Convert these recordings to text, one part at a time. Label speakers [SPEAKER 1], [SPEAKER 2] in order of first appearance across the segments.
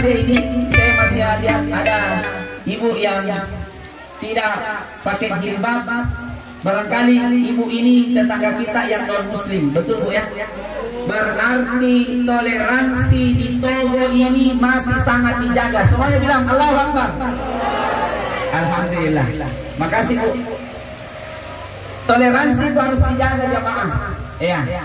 [SPEAKER 1] toleransi ini saya masih lihat ada ibu yang tidak pakai jilbab. Barangkali ibu ini tetangga kita yang non muslim, betul Bu ya? Berarti toleransi di Togo ini masih sangat dijaga. Semuanya bilang Allahu Akbar. Alhamdulillah. Makasih Bu. Toleransi itu harus dijaga jamaah. Iya.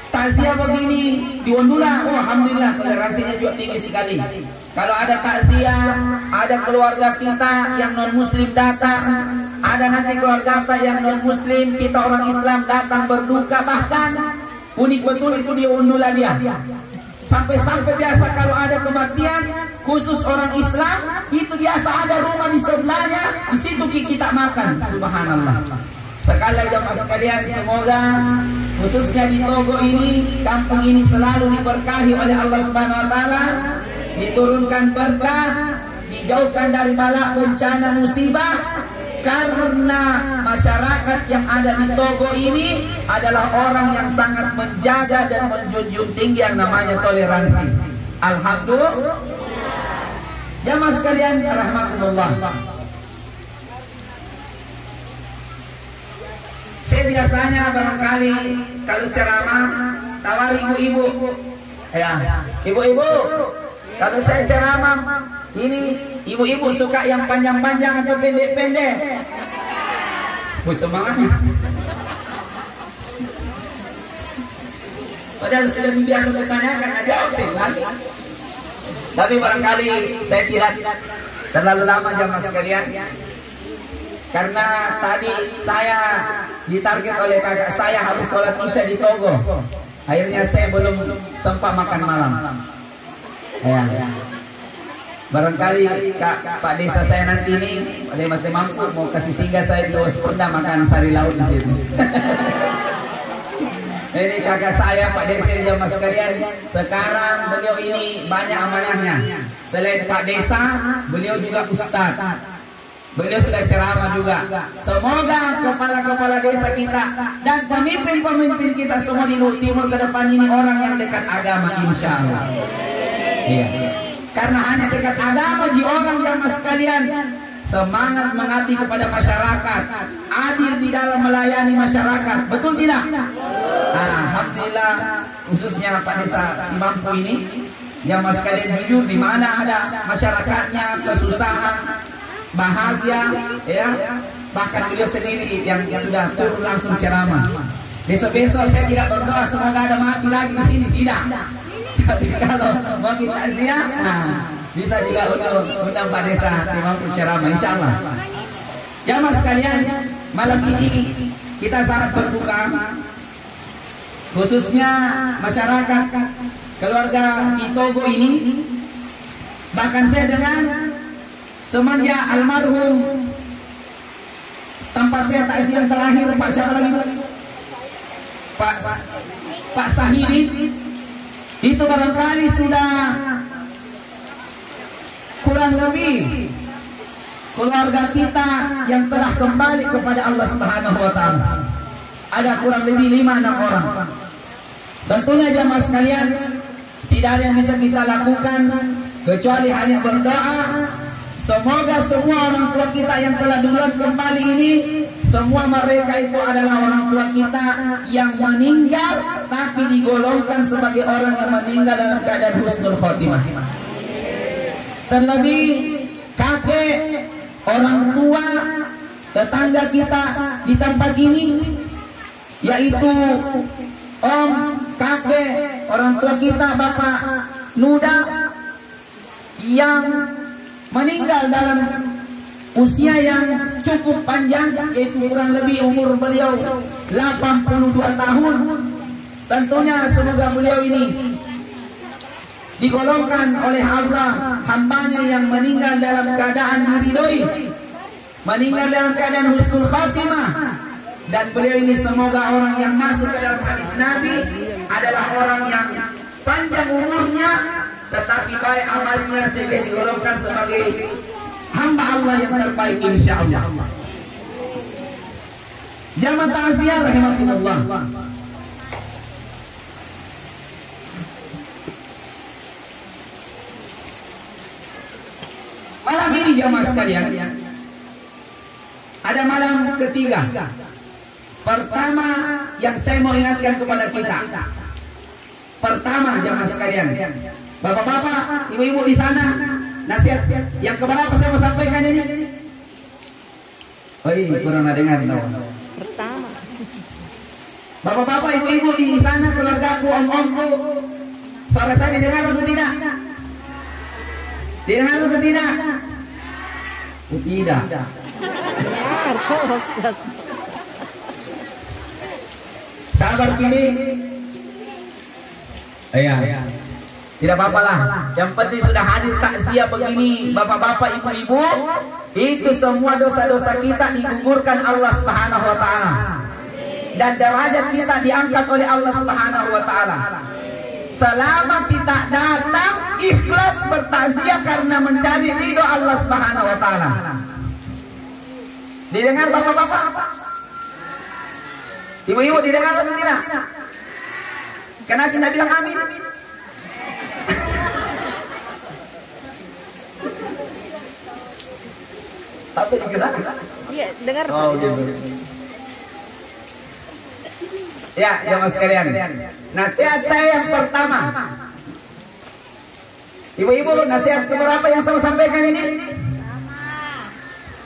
[SPEAKER 1] Takziah begini di Undula, oh alhamdulillah toleransinya juga tinggi sekali. Kalau ada takziah, ada keluarga kita yang non muslim datang, ada nanti keluarga kita yang non muslim, kita orang Islam datang berduka, bahkan unik betul itu di Undula dia. Sampai-sampai biasa kalau ada kematian khusus orang Islam, itu biasa ada rumah di sebelahnya, di situ kita makan. Subhanallah. Sekali lagi jamaah sekalian, semoga khususnya di Togo ini, kampung ini selalu diberkahi oleh Allah Subhanahu wa taala, diturunkan berkah, dijauhkan dari bala bencana musibah, karena masyarakat yang ada di Togo ini adalah orang yang sangat menjaga dan menjunjung tinggi yang namanya toleransi. Alhamdulillah. Jamaah sekalian rahmatullah. Saya biasanya barangkali kalau ceramah tawar ibu-ibu, ya ibu-ibu. Kalau saya ceramah ini ibu-ibu suka yang panjang-panjang atau pendek-pendek? Semangatnya. Padahal sudah biasa bertanyakan aja lagi. Tapi barangkali saya tidak terlalu lama jamaah sekalian. Karena tadi saya ditarget oleh kakak saya harus sholat isya di Togo. Akhirnya saya belum sempat makan malam. Ya. Barangkali Pak Desa saya nanti ini mati mampu mau kasih singgah saya di Waspunda makan sari laut di situ. Ini kakak saya Pak Desa di jamaah sekalian. Sekarang beliau ini banyak amanahnya. Selain Pak Desa, beliau juga ustadz. Beliau sudah ceramah juga. Semoga kepala-kepala desa kita dan pemimpin-pemimpin kita semua di Timur ke depan ini orang yang dekat agama, insya Allah. Iya. Karena hanya dekat agama di orang jamaah sekalian semangat mengabdi kepada masyarakat, adil di dalam melayani masyarakat, betul tidak? Alhamdulillah, khususnya Pak Desa Imampu ini, jamaah sekalian jujur di mana ada masyarakatnya kesusahan, bahagia, ya, bahkan beliau sendiri yang sudah turun langsung ceramah. Besok-besok saya tidak berdoa semoga ada mati lagi di sini, tidak. Tapi kalau mau kita takziah, bisa juga untuk undang Pak Desa Imampu ceramah, insya Allah. Jamaah sekalian, malam ini kita sangat berduka, khususnya masyarakat keluarga di Togo ini. Bahkan saya dengan semenjak almarhum tempat saya takziah yang terakhir Pak siapa lagi? Pak Sahidin itu barangkali sudah kurang lebih keluarga kita yang telah kembali kepada Allah Subhanahu wa taala ada kurang lebih 5-6 orang. Tentunya jamaah sekalian tidak ada yang bisa kita lakukan kecuali hanya berdoa. Semoga semua orang tua kita yang telah duluan kembali ini, semua mereka itu adalah orang tua kita yang meninggal tapi digolongkan sebagai orang yang meninggal dalam keadaan husnul khotimah. Terlebih kakek, orang tua, tetangga kita di tempat ini, yaitu om, kakek, orang tua kita Bapak Nuda yang meninggal dalam usia yang cukup panjang, yaitu kurang lebih umur beliau 82 tahun. Tentunya semoga beliau ini digolongkan oleh Allah hambanya yang meninggal dalam keadaan diridhoi, meninggal dalam keadaan husnul khatimah. Dan beliau ini semoga orang yang masuk ke dalam hadis Nabi adalah orang yang panjang umurnya tetapi baik amalnya sehingga digolongkan sebagai hamba Allah yang terbaik insya Allah. Jamaah takziah rahimakumullah. jamaah sekalian, ada malam ketiga. Pertama yang saya mau ingatkan kepada kita. Pertama jamaah sekalian, bapak-bapak, ibu-ibu di sana, nasihat yang keberapa saya mau sampaikan ini? Oh iya, kurang dengar tahu.
[SPEAKER 2] Pertama.
[SPEAKER 1] Bapak-bapak, ibu-ibu di sana, keluargaku, om-omku, suara saya didengar atau tidak? Didengar atau tidak? Oh, tidak. Sabar kini. Iya. Tidak apa-apa lah. Yang penting sudah hadir takziah begini, bapak-bapak, ibu-ibu, itu semua dosa-dosa kita digugurkan Allah Subhanahu wa taala. Dan derajat kita diangkat oleh Allah Subhanahu wa taala. Selama kita datang ikhlas bertakziah karena mencari ridho Allah Subhanahu wa taala. Didengar bapak-bapak? Ibu-ibu didengar atau tidak? Karena kita bilang amin. Tapi dikira?
[SPEAKER 2] Iya, dengar.
[SPEAKER 1] Oh, gitu. Ya, jamaah sekalian. Nasihat saya yang pertama. Ibu-ibu, nasihat keberapa yang saya sampaikan ini?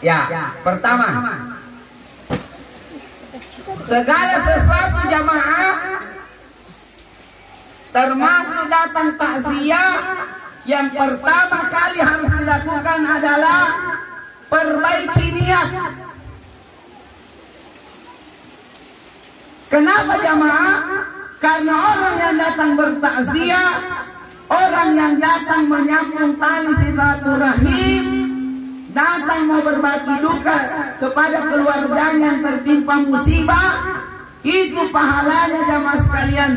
[SPEAKER 1] Ya, pertama. Segala sesuatu jamaah, termasuk datang takziah, yang pertama kali harus dilakukan adalah perbaiki niat. Kenapa jamaah? Karena orang yang datang bertakziah, orang yang datang menyambung tali silaturahim, datang mau berbagi duka kepada keluarganya yang tertimpa musibah, itu pahalanya jamaah sekalian.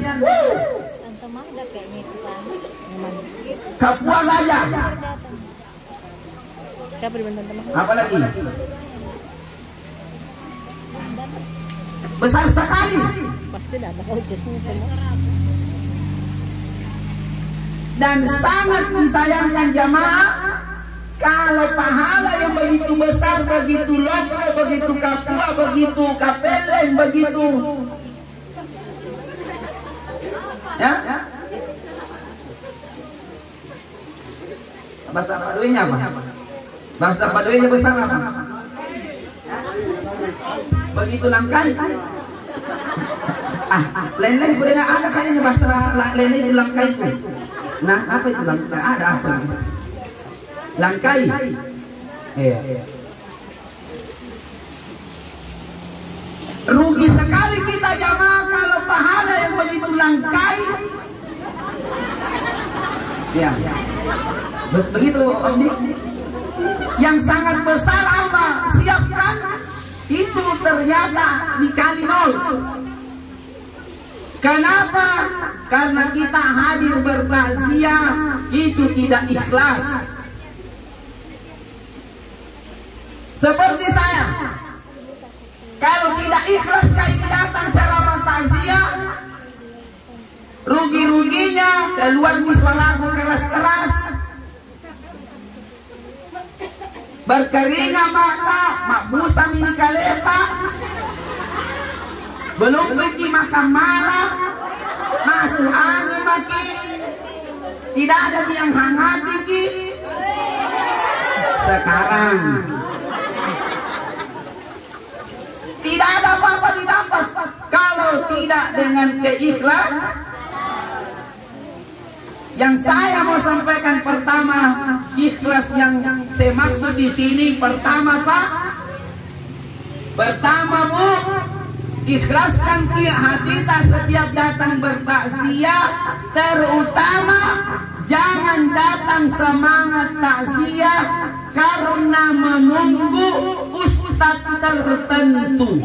[SPEAKER 1] Kapua saja.
[SPEAKER 2] Siapa di teman?
[SPEAKER 1] Apa lagi? Besar sekali.
[SPEAKER 2] Pasti ada ojosnya semua.
[SPEAKER 1] Dan sangat disayangkan jamaah kalau pahala yang begitu besar, begitu loko, begitu kapua, begitu kapelen, begitu ya? Bahasa Paduinya apa? Bahasa Paduinya besar apa? Begitu langkai. Lain-lain boleh ada kayaknya bahasa lain itu langkai itu. Nah, apa itu langkai? Ada apa? Langkai. Iya. Rugi sekali kita jamaah kalau pahala yang begitu langkai. Ya. Begitu Om Dik. Yang sangat besar Allah siapkan itu ternyata dikali nol. Kenapa? Karena kita hadir bertakziah itu tidak ikhlas. Seperti saya, kalau tidak ikhlas kayak datang ceramah takziah, rugi-ruginya keluar miswalaku keras-keras, berkeringat mata, makbusa mini kalepa, belum pergi makan malam, masuk angin maki, tidak ada yang hangat tinggi. Sekarang tidak ada apa-apa didapat kalau tidak dengan keikhlasan. Yang saya mau sampaikan pertama, ikhlas yang saya maksud di sini pertama Pak, pertama Bu, ikhlaskan hati kita setiap datang bertakziah, terutama jangan datang semangat takziah karena menunggu ustadz tertentu.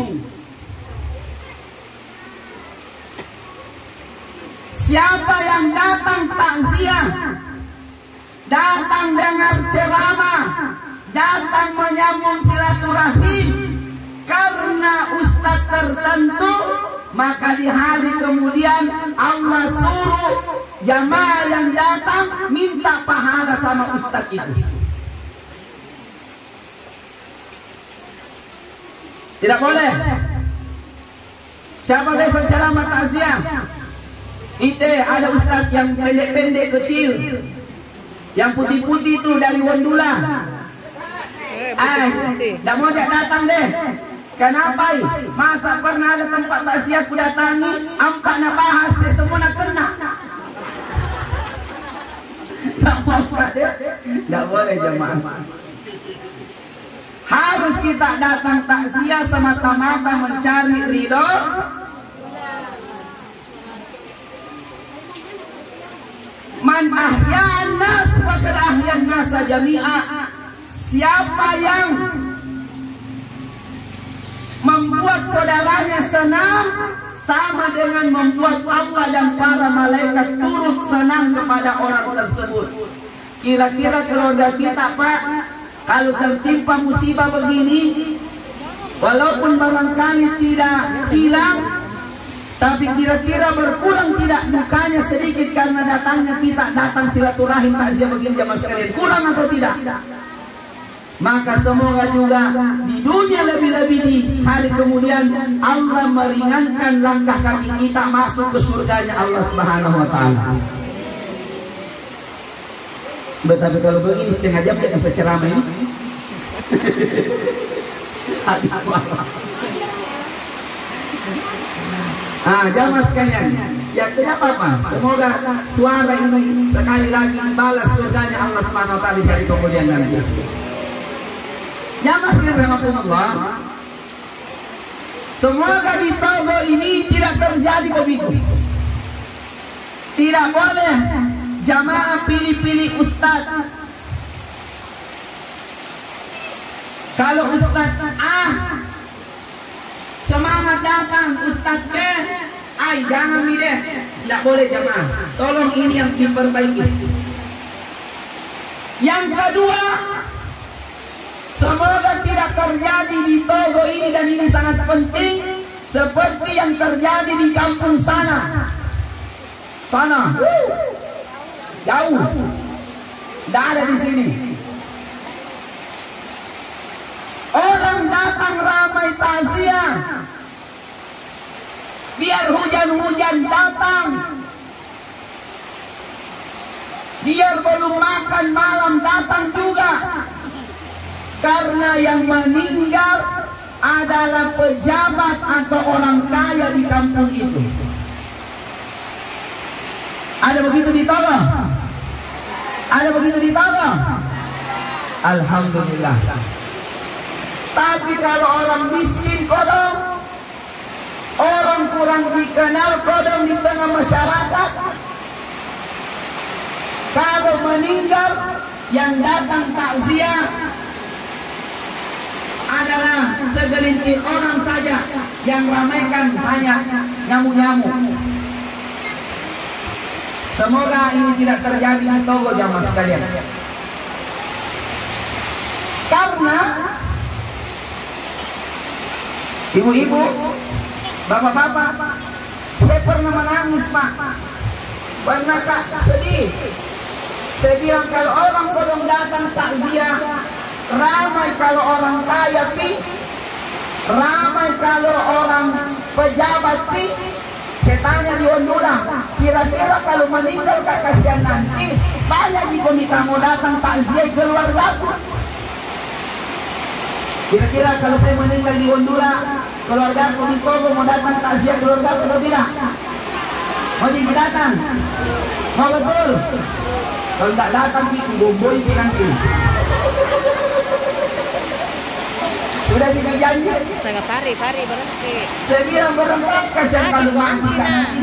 [SPEAKER 1] Siapa yang datang takziah, datang dengar ceramah, datang menyambung silaturahim karena ustadz tertentu, maka di hari kemudian Allah suruh jamaah yang datang minta pahala sama ustadz itu. Tidak boleh. Siapa besok ceramah takziah? Ite ada ustaz yang pendek-pendek kecil, yang putih-putih itu dari Wondula. Tidak mau datang deh. Kenapa? Masa pernah ada tempat takziah ku datangi, ampak nak bahas semua nak kena. Tidak boleh jemaah. Harus kita datang takziah semata-mata mencari ridho. Man ahyan nas faqad ahyan nasa jami'a. Siapa yang membuat saudaranya senang, sama dengan membuat Allah dan para malaikat turut senang kepada orang tersebut. Kira-kira keluarga kita, Pak, kalau tertimpa musibah begini, walaupun barangkali tidak hilang, tapi kira-kira berkurang tidak dukanya sedikit karena datangnya kita datang silaturahim takziah begini jamaah sekalian, kurang atau tidak? Maka semoga juga di dunia lebih-lebih di hari kemudian Allah meringankan langkah kaki kita masuk ke surganya Allah Subhanahu wa taala. Tapi kalau begini setengah jam tidak bisa ceramah ini. Habis malam. Jamaah sekalian, ya tidak apa-apa. Semoga suara ini sekali lagi balas surganya Allah Subhanahu wa taala di hari kemudian nanti. Jamaah sekalian rahmatullah, semoga di Togo ini tidak terjadi begitu. Tidak boleh jamaah pilih-pilih ustaz. Kalau ustaz A semangat datang, ustaz B jangan milih. Tidak boleh jamaah. Tolong ini yang diperbaiki. Yang kedua, semoga tidak terjadi di Togo ini, dan ini sangat penting, seperti yang terjadi di kampung sana. Jauh, tidak ada di sini. Orang datang ramai takziah, biar hujan-hujan datang, biar belum makan malam datang juga. Karena yang meninggal adalah pejabat atau orang kaya di kampung itu. Ada begitu di Togo? Ada begitu di Togo? Alhamdulillah. Tapi kalau orang miskin kodong, orang kurang dikenal kodong di tengah masyarakat, kalau meninggal yang datang takziah adalah segelintir orang saja, yang ramaikan hanya nyamuk-nyamuk. Semoga ini tidak terjadi di Togo jamaah sekalian. Karena ibu-ibu, bapak-bapak, saya pernah menangis, Pak. Pernah Kak sedih. Saya bilang kalau orang kodong datang takziah, ramai kalau orang kaya pi, ramai kalau orang pejabat pi. Saya tanya di Wondula, kira-kira kalau meninggal Kak kasihan nanti banyak di komika mau datang takziah keluargaku. Kira-kira kalau saya meninggal di Wondula, keluargaku di Togo mau datang takziah keluargaku atau tidak? Mau jadi datang? Mau betul? Kalau tidak datang itu bomboi nanti. Sudah kita janji.
[SPEAKER 2] Setengah pari berhenti.
[SPEAKER 1] Saya bilang berhenti kasihan kalau mati kan.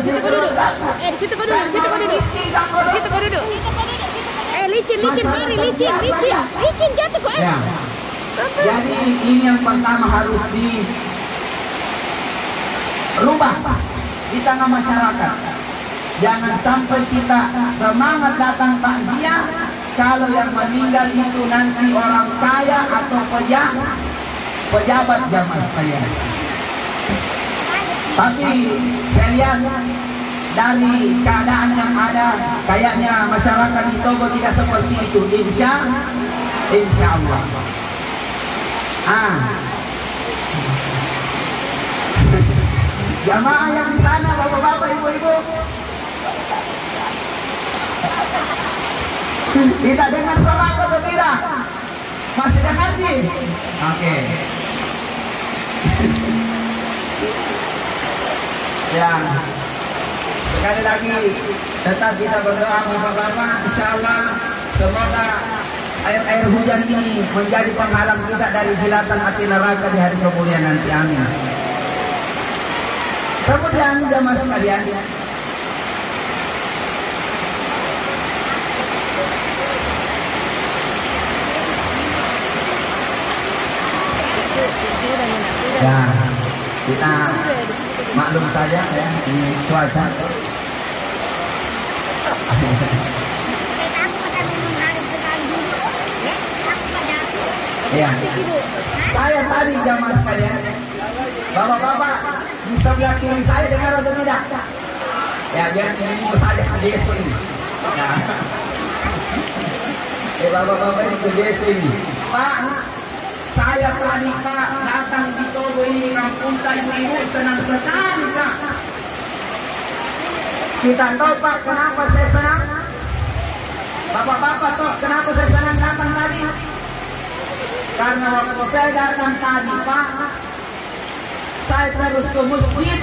[SPEAKER 2] Situ kau duduk. Di situ kau duduk. Licin pari, licin jatuh kok.
[SPEAKER 1] Ya. Jadi ini yang pertama harus dirubah di tengah masyarakat. Jangan sampai kita semangat datang takziah kalau yang meninggal itu nanti orang kaya atau pejabat jamaah saya. Tapi saya lihat dari keadaan yang ada, kayaknya masyarakat di Togo tidak seperti itu. Insya Allah. Jamaah yang di sana, bapak-bapak, ibu-ibu. Kita dengar suara atau tidak? Masih dengar sih? Oke. Ya. Sekali lagi tetap kita berdoa bapak-bapak, insyaallah semoga air hujan ini menjadi penghalang kita dari jilatan api neraka di hari kemuliaan nanti. Amin. Kemudian jamaah sekalian, ya kita maklum saja ya ini cuaca. Ya, saya tadi jamaah sekalian, bapak-bapak di sebelah kiri saya dengar atau tidak? Ya biar ini saja desa ini. Ya, bapak-bapak itu desa ini. Pak, saya tadi Pak datang di Togo ini kampung ibu senang sekali Pak. Kita tahu Pak kenapa saya senang? Bapak-bapak tahu kenapa saya senang datang tadi? Karena waktu saya datang tadi Pak, saya terus ke masjid.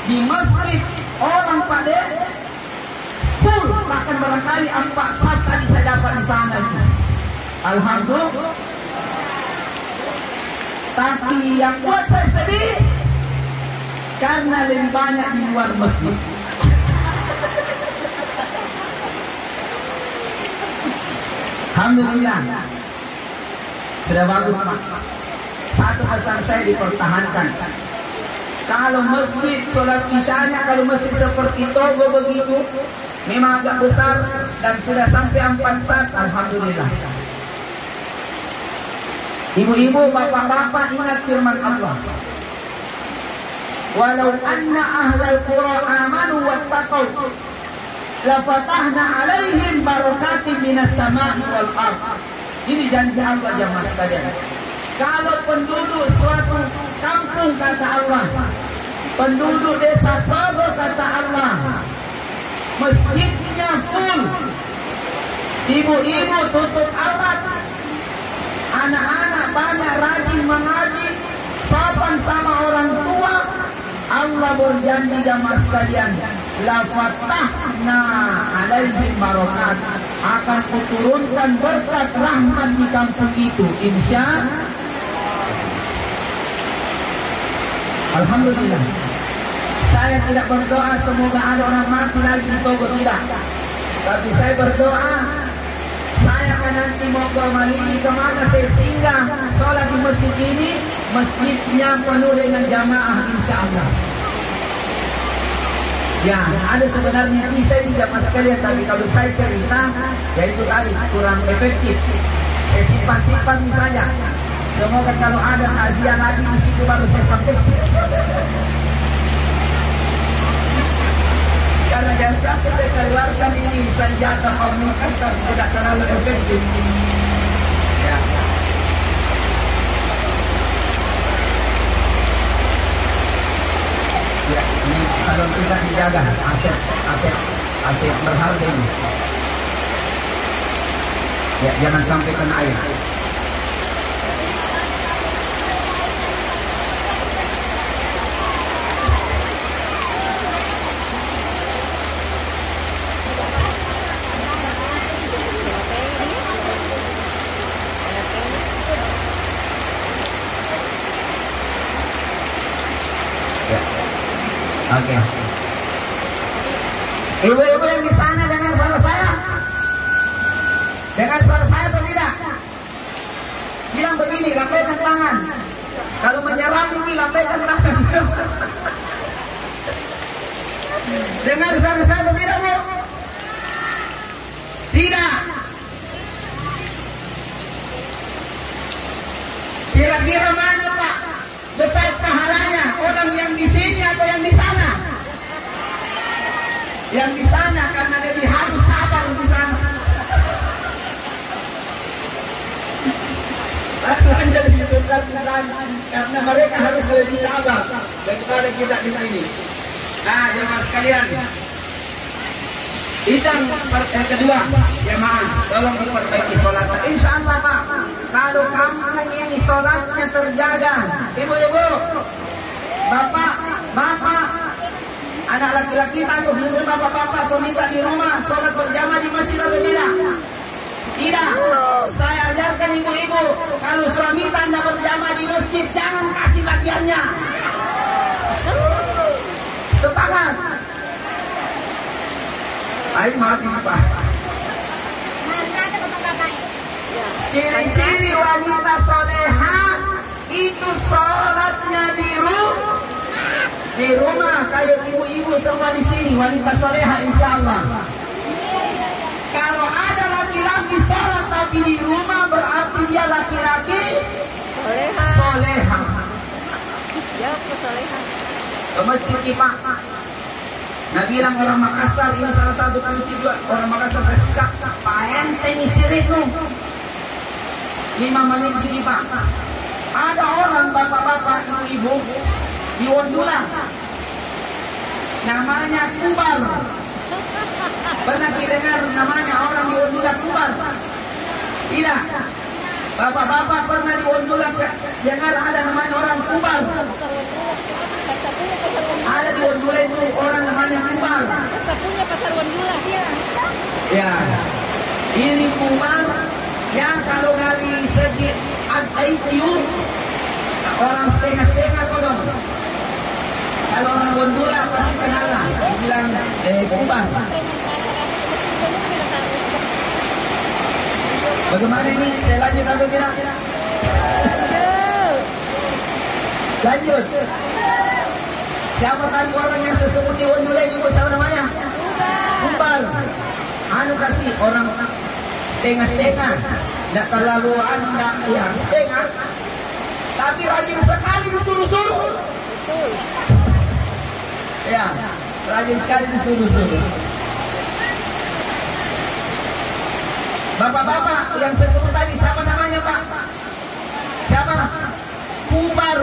[SPEAKER 1] Di masjid orang pada full, bahkan barangkali 4 saat tadi saya dapat di sana itu. Alhamdulillah. Tapi yang buat saya sedih karena lebih banyak di luar masjid. Alhamdulillah. Sudah bagus Pak. Satu pesan saya dipertahankan. Kalau masjid sholat isyanya, kalau masjid seperti Togo begitu, memang agak besar dan sudah sampai 4 saat, alhamdulillah. Ibu-ibu, bapak-bapak ingat firman Allah. Walau anna ahlal qura amanu wattaqau lafatahna alaihim barakatin minas sama'i wal ardh. Ini janji Allah jamaah sekalian. Kalau penduduk suatu kampung kata Allah, penduduk desa Togo kata Allah, masjidnya full, ibu-ibu tutup aurat, anak-anak banyak rajin mengaji, sopan sama orang tua, Allah berjanji jamaah sekalian, la fatahna alaihim barakat, akan kuturunkan berkat rahmat di kampung itu, insya alhamdulillah. Saya tidak berdoa semoga ada orang mati lagi di Togo, tidak. Tapi saya berdoa, saya akan nanti mau ke Malini, kemana saya singgah sholat di masjid ini, masjidnya penuh dengan jamaah insya Allah. Ya, ada sebenarnya bisa jamaah sekalian, tapi kalau saya cerita, ya itu tadi kurang efektif. Saya simpan-simpan saja. Semoga kalau ada kajian lagi di situ baru saya sampaikan. Karena jangan sampai saya keluarkan ini senjata komunikasi tapi tidak terlalu efektif. Ya. Ya, ini salon kita dijaga, aset berharga ini. Ya, jangan sampai kena air. Oke. Ibu-ibu yang di sana dengar suara saya? Dengar suara saya atau tidak? Bilang begini, lambaikan tangan. Kalau menyerang ini lambaikan tangan. Dengar suara saya atau tidak, Bu? Tidak. Kira-kira mana Pak besar pahalanya, orang yang di sini atau yang di sana? Yang di sana, karena lebih harus sabar di sana. Jadi karena mereka harus lebih sabar daripada kita di sini. Nah, jemaah sekalian, yang kedua, jemaah, tolong diperbaiki sholat. Insya Allah Pak, kalau kampung ini sholatnya terjaga, ibu-ibu, bapak, anak laki-laki atau biasa bapak-bapak suami tak di rumah sholat berjamaah di masjid atau tidak? Tidak. Saya ajarkan ibu-ibu, kalau suami tanda berjamaah di masjid, jangan kasih bagiannya. Sepakat. Ayo mati Pak. Ciri-ciri wanita soleha itu sholatnya di rumah kayak ibu-ibu semua di sini wanita soleha insya Allah. Kalau ada laki-laki sholat tapi di rumah berarti dia laki-laki soleha.
[SPEAKER 2] Ya, soleha.
[SPEAKER 1] Ke masjid Pak. Nah bilang orang Makassar ini salah satu prinsip juga orang Makassar saya suka. Pak ente ini sirikmu 5 menit sini Pak. Ada orang bapak-bapak ibu-ibu di Wondula namanya Kubar. Pernah didengar namanya orang di Wondula Kubar? Tidak. Bapak-bapak pernah di Wondula dengar ada namanya orang Kubar? Ada di Wondula itu orang namanya Kubar.
[SPEAKER 2] Punya pasar Wondula dia.
[SPEAKER 1] Ya, ini Kubar yang kalau dari segi IQ orang setengah-setengah kodong. Kalau orang Wondula pasti kenal lah. Bilang Kubar. Bagaimana ini? Saya lanjut atau tidak? Lanjut. Siapa tadi orang yang sesebut di Wondula itu siapa namanya? Kubar. Anu kasih orang setengah-setengah. Tidak terlalu ya setengah. Tapi rajin sekali disuruh-suruh. Ya, rajin sekali disuruh-suruh. Bapak-bapak yang saya sebut tadi siapa namanya Pak? Siapa? Kubar.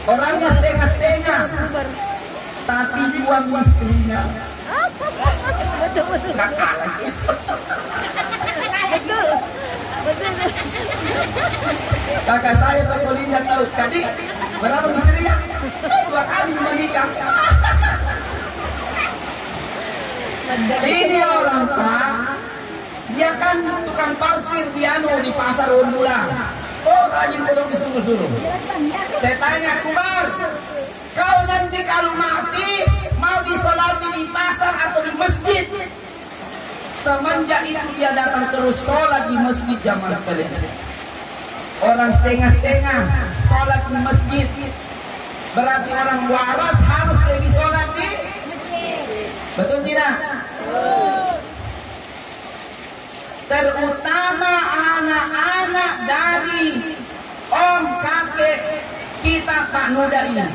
[SPEAKER 1] Orangnya setengah-setengah. Tapi jual istrinya.
[SPEAKER 2] Betul.
[SPEAKER 1] Kakak saya Toko Linda tahu. Tadi berapa istrinya? 2 kali menikah. Ini orang Pak. Dia kan tukang parkir di pasar Wondula. Oh rajin kodong disuruh-suruh. Saya tanya Kubar, kau nanti kalau mati mau disolati di pasar atau di masjid? Semenjak itu dia datang terus sholat di masjid jamaah sekalian. Orang setengah-setengah sholat di masjid. Berarti orang waras harus lebih sholat di masjid. Betul tidak? Terutama anak-anak dari om kakek kita Pak Nuda ini.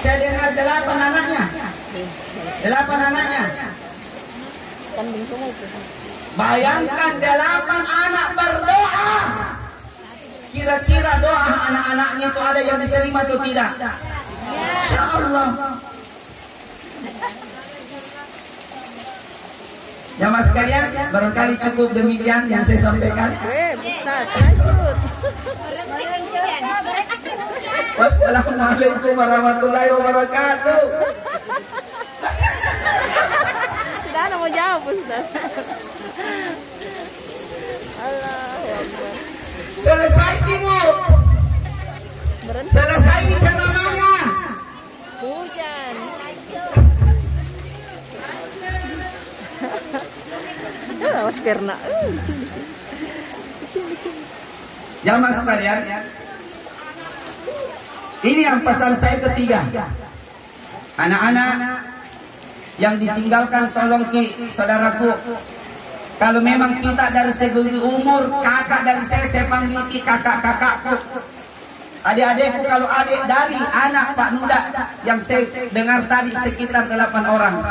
[SPEAKER 1] Saya dengar 8 anaknya. 8 anaknya. Bayangkan 8 anak berdoa. Kira-kira doa anak-anaknya itu ada yang diterima atau tidak? Insya Allah. Jamaah sekalian, barangkali cukup demikian yang saya sampaikan. Wassalamualaikum warahmatullahi wabarakatuh.
[SPEAKER 2] Sudah mau jawab Ustaz. Allahu Akbar.
[SPEAKER 1] Selesai Ibu. Selesai ceramahnya.
[SPEAKER 2] Hujan. Awas karena.
[SPEAKER 1] Jamaah sekalian, ini yang pesan saya ketiga. Anak-anak yang ditinggalkan tolong saudaraku. Kalau memang kita dari segi umur, kakak dari saya panggil kakak-kakakku. Adik-adikku kalau adik dari anak Pak Nuda yang saya dengar tadi sekitar 8 orang.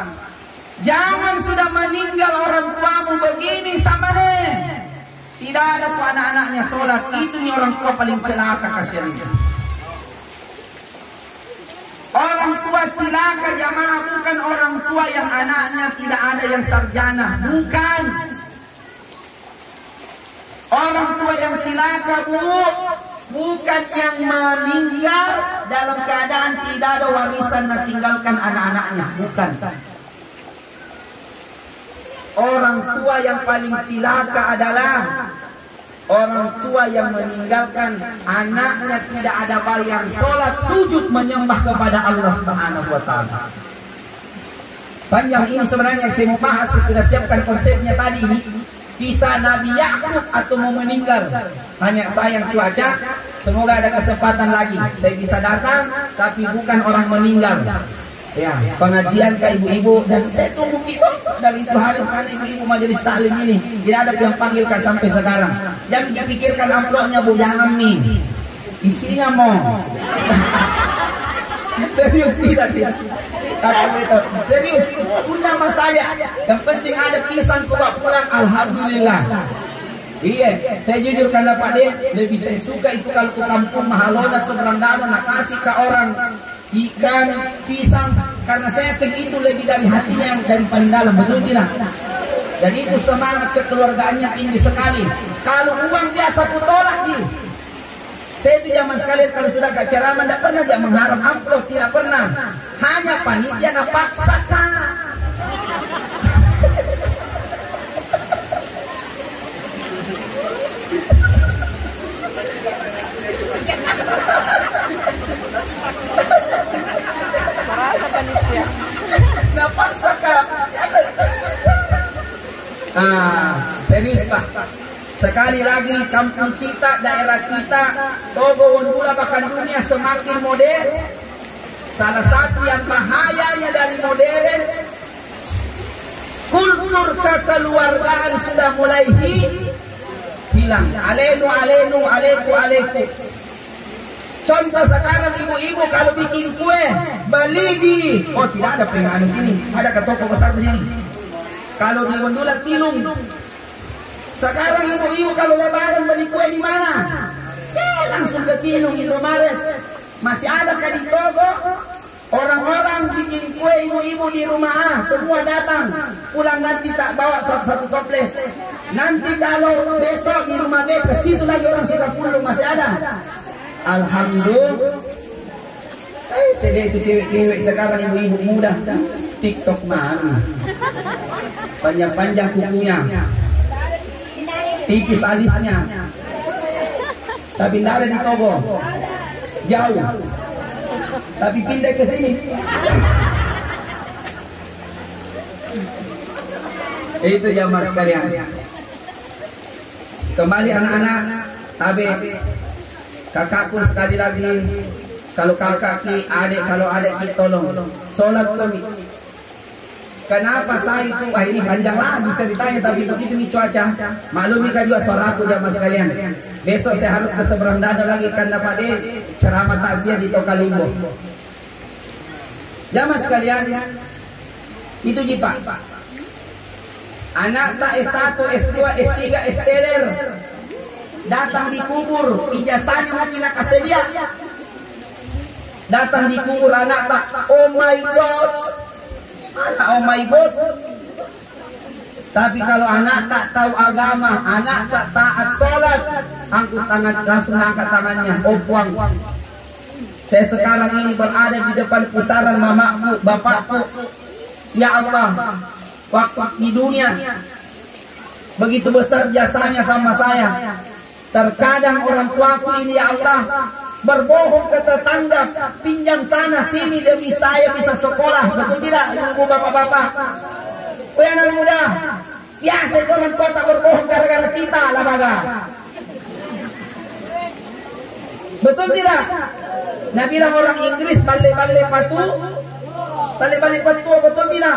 [SPEAKER 1] Jangan sudah meninggal orang tuamu begini sama nih. Tidak ada tuh anak-anaknya sholat. Itu nih orang tua paling celaka kasihan itu. Orang tua celaka jamaah bukan orang tua yang anaknya tidak ada yang sarjana. Bukan. Orang tua yang celaka bukan yang meninggal dalam keadaan tidak ada warisan dan tinggalkan anak-anaknya. Bukan. Orang tua yang paling celaka adalah orang tua yang meninggalkan anaknya tidak ada bayar sholat, sujud menyembah kepada Allah Subhanahu wa Ta'ala. Panjang ini sebenarnya yang saya mau bahas, saya sudah siapkan konsepnya tadi ini. Kisah Nabi Yakub atau mau meninggal. Hanya sayang cuaca, semoga ada kesempatan lagi saya bisa datang, tapi bukan orang meninggal. Ya, pengajian ke ibu-ibu dan saya tunggu kita dari itu hari mana ibu-ibu majelis taklim ini tidak ada yang panggilkan sampai sekarang. Jangan dipikirkan amplopnya Bu, jangan nih isinya mau serius tidak. Serius undang mas saya, yang penting ada pisang kuat pulang, alhamdulillah. Iya, saya jujur karena Pak De lebih saya suka itu kalau ke kampung Mahalona seberang danau nak kasih ke orang ikan, pisang, karena saya yakin itu lebih dari hatinya yang dari paling dalam, betul tidak? Dan itu semangat kekeluargaannya tinggi sekali. Kalau uang biasa aku tolak nih. Saya itu zaman sekalian kalau sudah ke ceramah tidak pernah dia mengharap amplop, tidak pernah. Hanya panitia nak paksakan. Serius Pak. Sekali lagi kampung kita, daerah kita, Togo, Wondula, bahkan dunia semakin modern. Salah satu yang bahayanya dari modern, kultur kekeluargaan sudah mulai hilang. Alenu, aleku. Contoh sekarang ibu-ibu kalau bikin kue, beli di, oh tidak ada pengen sini, ada ke toko besar di sini. Kalau di Wondula Tilung. Sekarang ibu-ibu kalau lebaran beli kue di mana? Langsung ke Tilung, Indomaret. Masih ada kan di Togo? Orang-orang bikin kue ibu-ibu di rumah, semua datang. Pulang nanti tak bawa satu toples. Nanti kalau besok di rumah B, ke situ lagi orang sudah pulang, masih ada. Alhamdulillah. Sedih itu cewek-cewek sekarang ibu-ibu muda. TikTok mana? Panjang-panjang kukunya, tipis alisnya, tapi tidak ada di Togo, jauh, tapi pindah ke sini. Itu jamaah sekalian. Kembali anak-anak, tabe, kakakku sekali lagi, kalau kakak ki adik, kalau adik ki tolong, sholat kami. Kenapa saya itu, ini panjang lagi ceritanya, tapi begitu nih cuaca. Maklumi kan juga suara aku jamaah sekalian. Besok saya harus ke seberang danau lagi karena Pak De ceramah takziah di Tokalimbo. Jamaah sekalian, itu Pak. Anak tak S1, S2, S3, S-teler datang di kubur, ijazahnya mau kita kasih dia. Datang di kubur anak tak, oh my God. Anak oh my God. Tapi kalau anak tak tahu agama, anak tak taat sholat, angkut tangan, langsung angkat tangannya, oh puang. Saya sekarang ini berada di depan pusaran mamaku, bapakku. Ya Allah, waktu di dunia begitu besar jasanya sama saya. Terkadang orang tuaku ini ya Allah berbohong ke tetangga, pinjam sana sini demi saya bisa sekolah, betul tidak ibu bapak-bapak? Oh anak muda, biasa orang kota berbohong gara-gara kita lah baga. Betul tidak? Nah bilang orang Inggris balik-balik patu, betul tidak?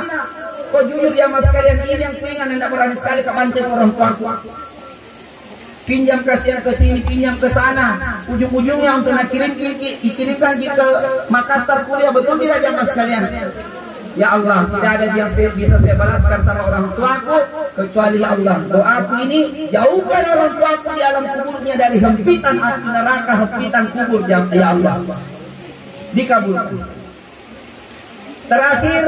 [SPEAKER 1] Kok jujur ya mas kalian, ini yang kuingan yang tidak berani sekali kebanting orang tuaku. Pinjam kasihan ke sini, pinjam ke sana, ujung-ujungnya untuk nak kirimkan lagi ke Makassar kuliah, betul tidak jamaah sekalian? Ya Allah, tidak ada yang bisa saya balaskan sama orang tuaku kecuali ya Allah. Doaku ini, jauhkan orang tuaku di alam kuburnya dari hempitan api neraka, hempitan kubur ya Allah. Dikabulkan. Terakhir,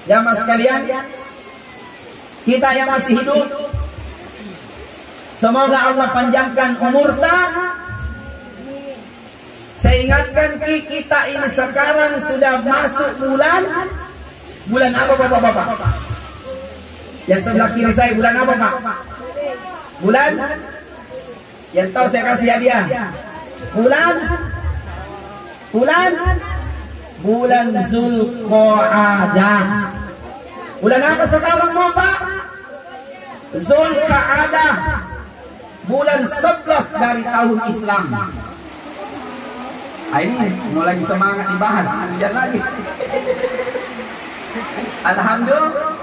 [SPEAKER 1] jamaah sekalian, kita yang masih hidup, semoga Allah panjangkan umurnya. Saya ingatkan kita ini sekarang sudah masuk bulan apa Bapak-bapak? Yang sebelah kiri saya bulan apa Pak? Bulan? Yang tahu saya kasih hadiah. Bulan Zulqa'dah. Bulan apa sekarang Pak? Zulqa'dah. Bulan 11 dari tahun Islam. Ini mau lagi semangat dibahas, hujan lagi. Alhamdulillah.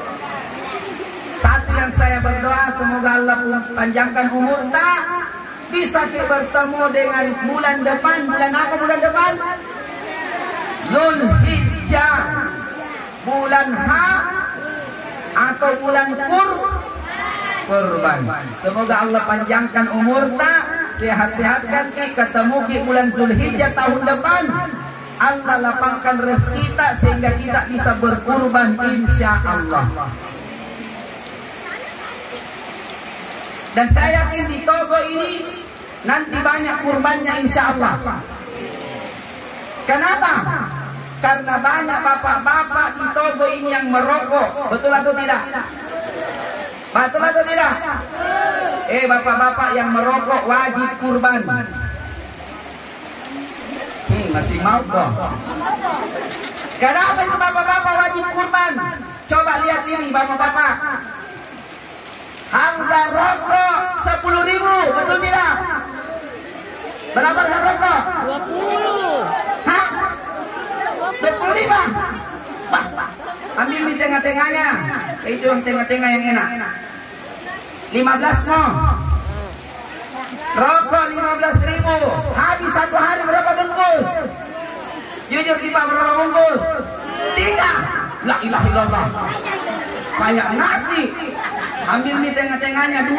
[SPEAKER 1] Satu yang saya berdoa, semoga Allah panjangkan umur tak bisa kita bertemu dengan bulan depan. Bulan apa bulan depan? Zulhijjah. Bulan H atau bulan Kurban. Semoga Allah panjangkan umur tak, sehat-sehatkan kita, ketemu di bulan Zulhijjah tahun depan. Allah lapangkan rezeki kita sehingga kita bisa berkurban insya Allah. Dan saya yakin di Togo ini nanti banyak kurbannya insya Allah. Kenapa? Karena banyak bapak-bapak di Togo ini yang merokok. Betul atau tidak? Betul atau tidak? Bapak-bapak yang merokok wajib kurban. Masih mau kok. Kenapa itu bapak-bapak wajib kurban? Coba lihat ini bapak-bapak. Harga rokok 10.000, betul tidak? Berapa harga rokok? 20. Hah? 25. Ambil di tengah-tengahnya. Itu yang tengah-tengah yang enak. 15 no. Rokok 15.000. Habis satu hari berapa bungkus? Jujur kita berapa bungkus? 3. La ilaha illallah. Kayak nasi. Ambil di tengah-tengahnya 2.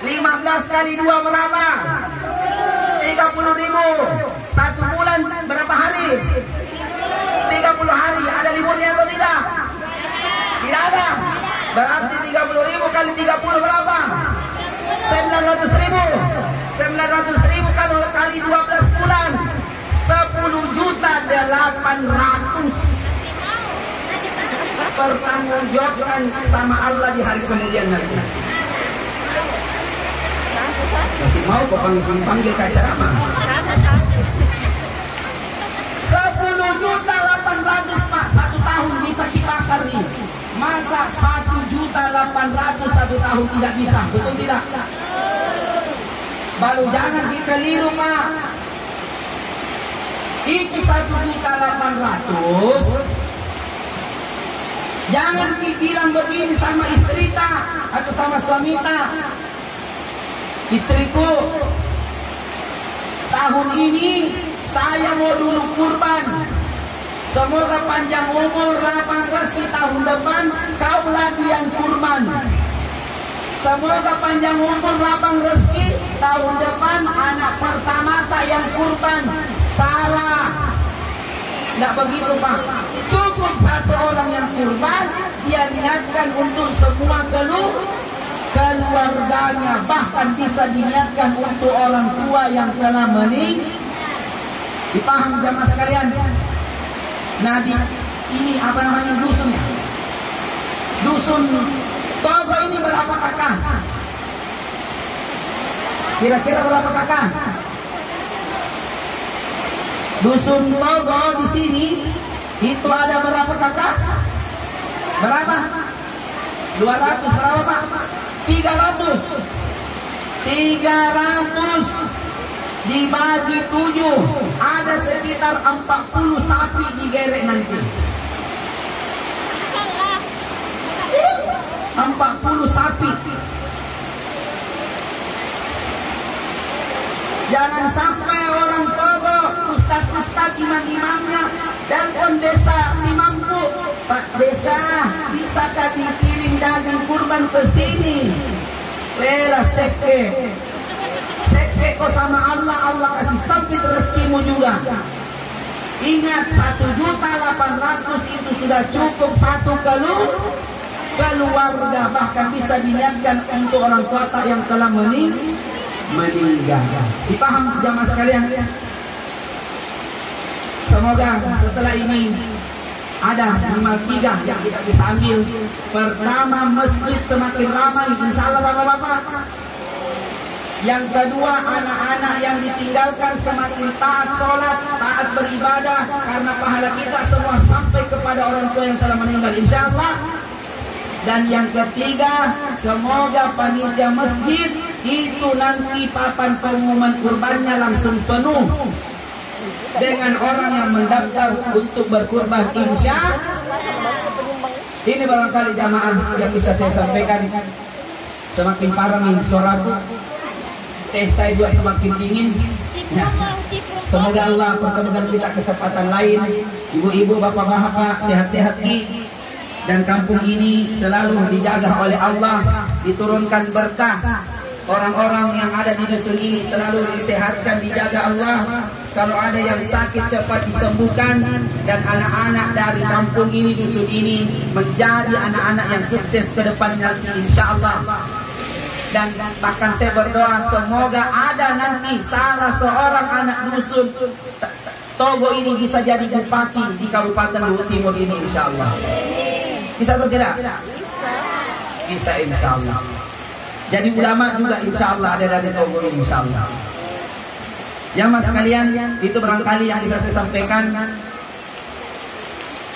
[SPEAKER 1] 15 kali 2 berapa? 30.000. Satu bulan berapa hari? 30 hari. Ada liburnya atau tidak? Tidak ada. Berarti 30.000 kali 30 berapa? 900.000. 900.000 kalau kali 12 bulan 10.800.000. Pertanggungjawabkan sama Allah di hari kemudian nanti. Masih mau kok panggil ke ceramah? 10.800.000 Pak, 1 tahun bisa dibakar ini. Masa 1.800.000 1 tahun tidak bisa, betul tidak? Baru jangan dikeliru Pak. Itu 1.800.000. Jangan dibilang begini sama istri tak atau sama suami tak. Istriku, tahun ini saya mau dulu kurban. Semoga panjang umur, lapang rezeki tahun depan kau lagi yang kurban. Semoga panjang umur, lapang rezeki tahun depan anak pertama tak yang kurban. Salah. Tidak begitu Pak. Cukup 1 orang yang kurban, dia niatkan untuk semua keluarganya, bahkan bisa diniatkan untuk orang tua yang telah meninggal. Dipaham jamaah sekalian? Nah ini apa namanya dusunnya? Dusun Togo ini berapa kakak? Kira-kira berapa kakak? Dusun Togo di sini itu ada berapa kakak? Berapa? 200 berapa Pak? 300 dibagi 7 ada sekitar 40 sapi digerek nanti. 40 sapi. Jangan sampai orang Togo, ustaz-ustaz, imam-imamnya dan desa dikirim daging kurban ke sini, rela sekte kau sama Allah, Allah kasih sempit rezekimu juga. Ingat 1.800.000 itu sudah cukup satu keluarga, bahkan bisa diniatkan untuk orang tua yang telah meninggal. Dipaham jamaah sekalian? Semoga setelah ini ada minimal 3 yang kita bisa ambil. Pertama, masjid semakin ramai, insya Allah bapak-bapak. Yang kedua, anak-anak yang ditinggalkan semakin taat sholat, taat beribadah, karena pahala kita semua sampai kepada orang tua yang telah meninggal, insya Allah. Dan yang ketiga, semoga panitia masjid itu nanti papan pengumuman kurbannya langsung penuh dengan orang yang mendaftar untuk berkurban, insya Allah. Ini barangkali jamaah yang bisa saya sampaikan. Semakin parah nih suaraku, saya juga semakin dingin. Nah, semoga Allah pertemukan kita kesempatan lain. Ibu-ibu, bapak-bapak, sehat-sehat dan kampung ini selalu dijaga oleh Allah, diturunkan berkah. Orang-orang yang ada di dusun ini selalu disehatkan, dijaga Allah. Kalau ada yang sakit cepat disembuhkan, dan anak-anak dari kampung ini, dusun ini menjadi anak-anak yang sukses ke depannya, insya Allah. Dan bahkan saya berdoa semoga ada nanti salah seorang anak dusun Togo ini bisa jadi bupati di Kabupaten Luhut Timur ini, insya Allah. Bisa atau tidak? Bisa, insya Allah. Jadi ulama juga insya Allah ada dari Togo ini, insya Allah. Ya mas sekalian, itu barangkali yang bisa saya sampaikan.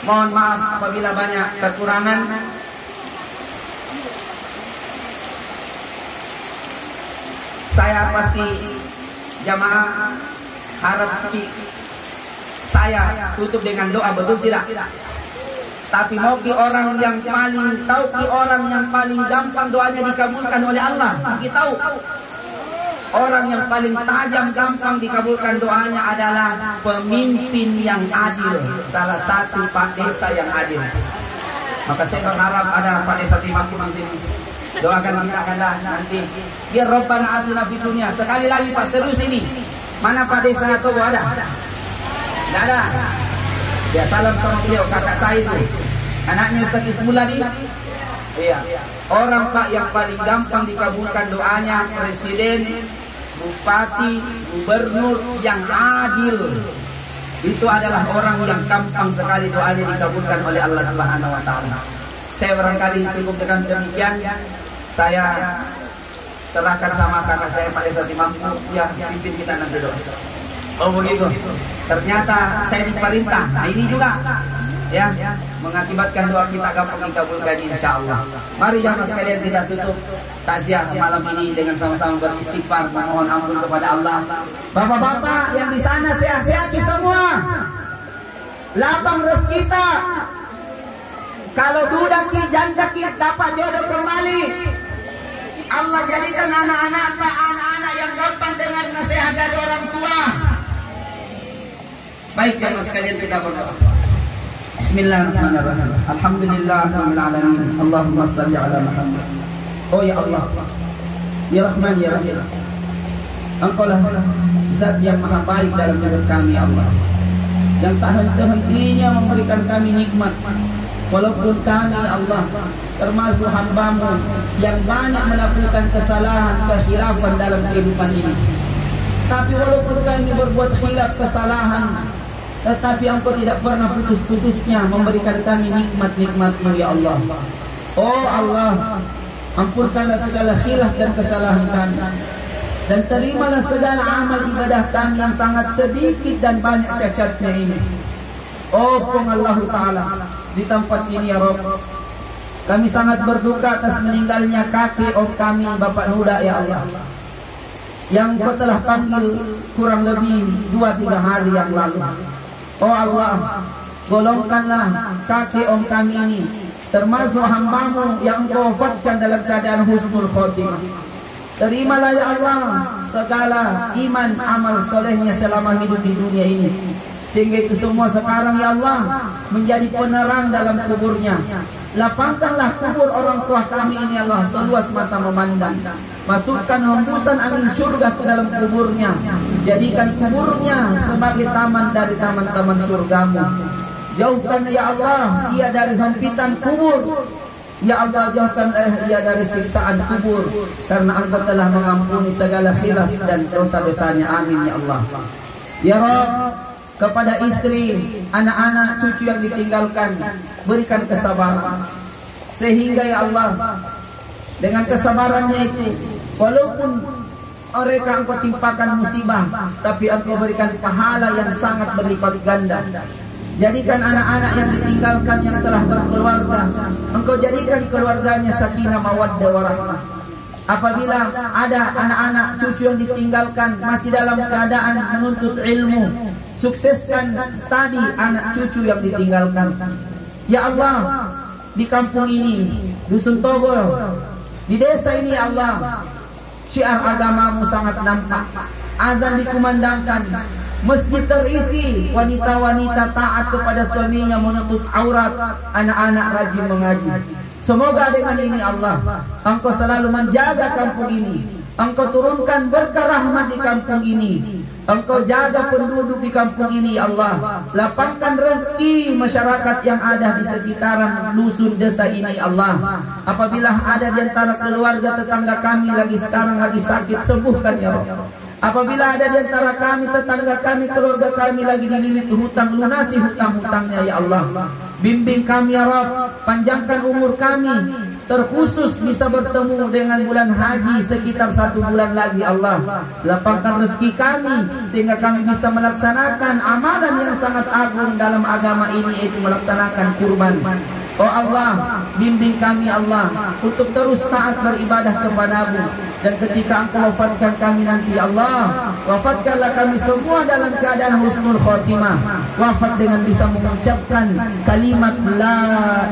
[SPEAKER 1] Mohon maaf apabila banyak kekurangan. Saya pasti jamaah harap saya tutup dengan doa, betul tidak? Tapi mau orang yang paling tahu, orang yang paling gampang doanya dikabulkan oleh Allah. Kita tahu orang yang paling tajam gampang dikabulkan doanya adalah pemimpin yang adil, salah satu Pak Desa yang adil. Maka saya berharap ada Pak Desa di sini. Doakan kita nanti. Biar Rabbana atina fid dunya. Sekali lagi Pak, serius ini. Mana Pak Desa Togo ada? Tidak ada. Ya, salam sama beliau, kakak saya itu. Anaknya Ustaz Ismuladi. Iya. Orang Pak yang paling gampang dikabulkan doanya, presiden, bupati, gubernur yang adil. Itu adalah orang yang gampang sekali doanya dikabulkan oleh Allah Subhanahu wa taala. Saya barangkali cukup dengan demikian. Saya serahkan sama kakak saya Pak Desa Timampu, ya pimpin kita nanti doa. Oh begitu. Ternyata saya diperintah. Nah ini juga ya mengakibatkan doa kita gampang dikabulkan insya Allah. Mari jamaah sekalian kita tutup takziah malam ini dengan sama-sama beristighfar, memohon ampun kepada Allah. Bapak-bapak yang di sana sehat-sehat semua. Lapang rezeki kita. Kalau duda ki janda ki dapat jodoh kembali. Allah jadikan anak-anak yang gampang dengar nasihat dari orang tua. Baik jemaah sekalian, kita berdoa. Bismillahirrahmanirrahim. Alhamdulillahirabbil alamin. Allahumma shalli ala Muhammad. Oh ya Allah, ya Rahman ya Rahim, Engkau lah Zat yang maha baik dalam hidup kami, Allah, yang tak henti-hentinya memberikan kami nikmat. Walaupun kami Allah termasuk hamba-Mu yang banyak melakukan kesalahan, kekhilafan dalam kehidupan ini, tapi walaupun kami berbuat khilaf, kesalahan, tetapi Engkau tidak pernah putus-putusnya memberikan kami nikmat-nikmat-Mu ya Allah. Oh Allah, ampunkanlah segala khilaf dan kesalahan kami, dan terimalah segala amal ibadah kami yang sangat sedikit dan banyak cacatnya ini. Oh Allah Ta'ala, di tempat ini ya Rabb, kami sangat berduka atas meninggalnya kakek om kami Bapak Nuda ya Allah, yang Kau telah panggil kurang lebih 2-3 hari yang lalu. Oh Allah, golongkanlah kakek om kami ini termasuk hamba-Mu yang Kau wafatkan dalam keadaan husnul khotimah. Terimalah ya Allah segala iman amal solehnya selama hidup di dunia ini. sehingga itu semua sekarang ya Allah menjadi penerang dalam kuburnya. Lapangkanlah kubur orang tua kami ini Allah seluas mata memandang. Masukkan hembusan angin surga ke dalam kuburnya. Jadikan kuburnya sebagai taman dari taman-taman surgamu. Jauhkan ya Allah ia dari hempitan kubur. Ya Allah, jauhkan ia dari siksaan kubur, karena Engkau telah mengampuni segala khilaf dan dosa-dosanya. Amin ya Allah. Ya Rabb, kepada istri, anak-anak, cucu yang ditinggalkan, berikan kesabaran, sehingga ya Allah dengan kesabarannya itu, walaupun mereka Engkau timpakan musibah, tapi Engkau berikan pahala yang sangat berlipat ganda. Jadikan anak-anak yang ditinggalkan yang telah berkeluarga, Engkau jadikan keluarganya sakinah mawaddah warahmah. Apabila ada anak-anak cucu yang ditinggalkan masih dalam keadaan menuntut ilmu, sukseskan studi anak cucu yang ditinggalkan. Ya Allah, di kampung ini, Dusun Togol, di desa ini ya Allah, syiar agamamu sangat nampak. Azan dikumandangkan, masjid terisi wanita-wanita taat kepada suaminya, menutup aurat, anak-anak rajin mengaji. Semoga dengan ini Allah, Engkau selalu menjaga kampung ini. Engkau turunkan berkah rahmat di kampung ini. Engkau jaga penduduk di kampung ini Allah. Lapangkan rezeki masyarakat yang ada di sekitaran dusun desa ini Allah. Apabila ada di antara keluarga tetangga kami sekarang lagi sakit, sembuhkan ya Allah. Apabila ada di antara kami, tetangga kami, keluarga kami lagi dililit hutang, lunasi hutang-hutangnya ya Allah. Bimbing kami ya Rabb, panjangkan umur kami, terkhusus bisa bertemu dengan bulan haji sekitar 1 bulan lagi Allah. Lapangkan rezeki kami sehingga kami bisa melaksanakan amalan yang sangat agung dalam agama ini, yaitu melaksanakan kurban. Oh Allah, bimbing kami Allah untuk terus taat beribadah kepadamu. Dan ketika Engkau wafatkan kami nanti Allah, wafatkanlah kami semua dalam keadaan husnul khotimah. Wafat dengan bisa mengucapkan kalimat la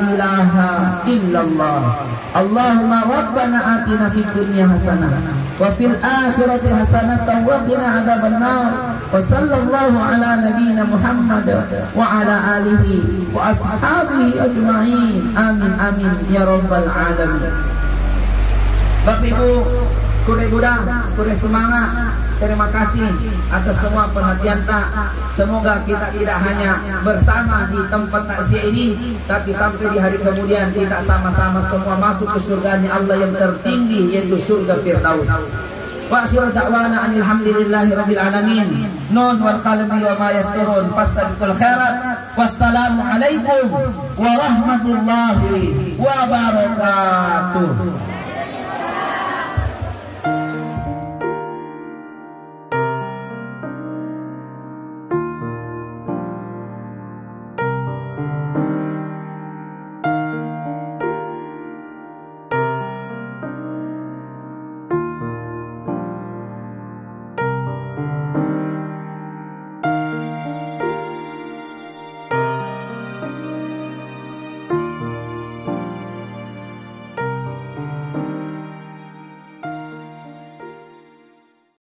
[SPEAKER 1] ilaha illallah. Allahumma rabbana atina fid dunya hasanah wa fil akhirati hasanah wa qina adzabannar. Wa sallallahu ala nabiyyina Muhammad wa ala alihi wa ashabihi ajma'in. Amin amin ya rabbal alamin. Bapak Ibu, kure gudang, kure semangat, terima kasih atas semua perhatian tak. Semoga kita tidak hanya bersama di tempat takziah ini, tapi sampai di hari kemudian kita sama-sama semua masuk ke surganya Allah yang tertinggi, yaitu surga Firdaus. Wa akhiru da'wana alhamdulillahi rabbil alamin. Nun wal qalbi wa ma yasturun fastabiqul khairat. Wassalamu alaikum warahmatullahi wabarakatuh.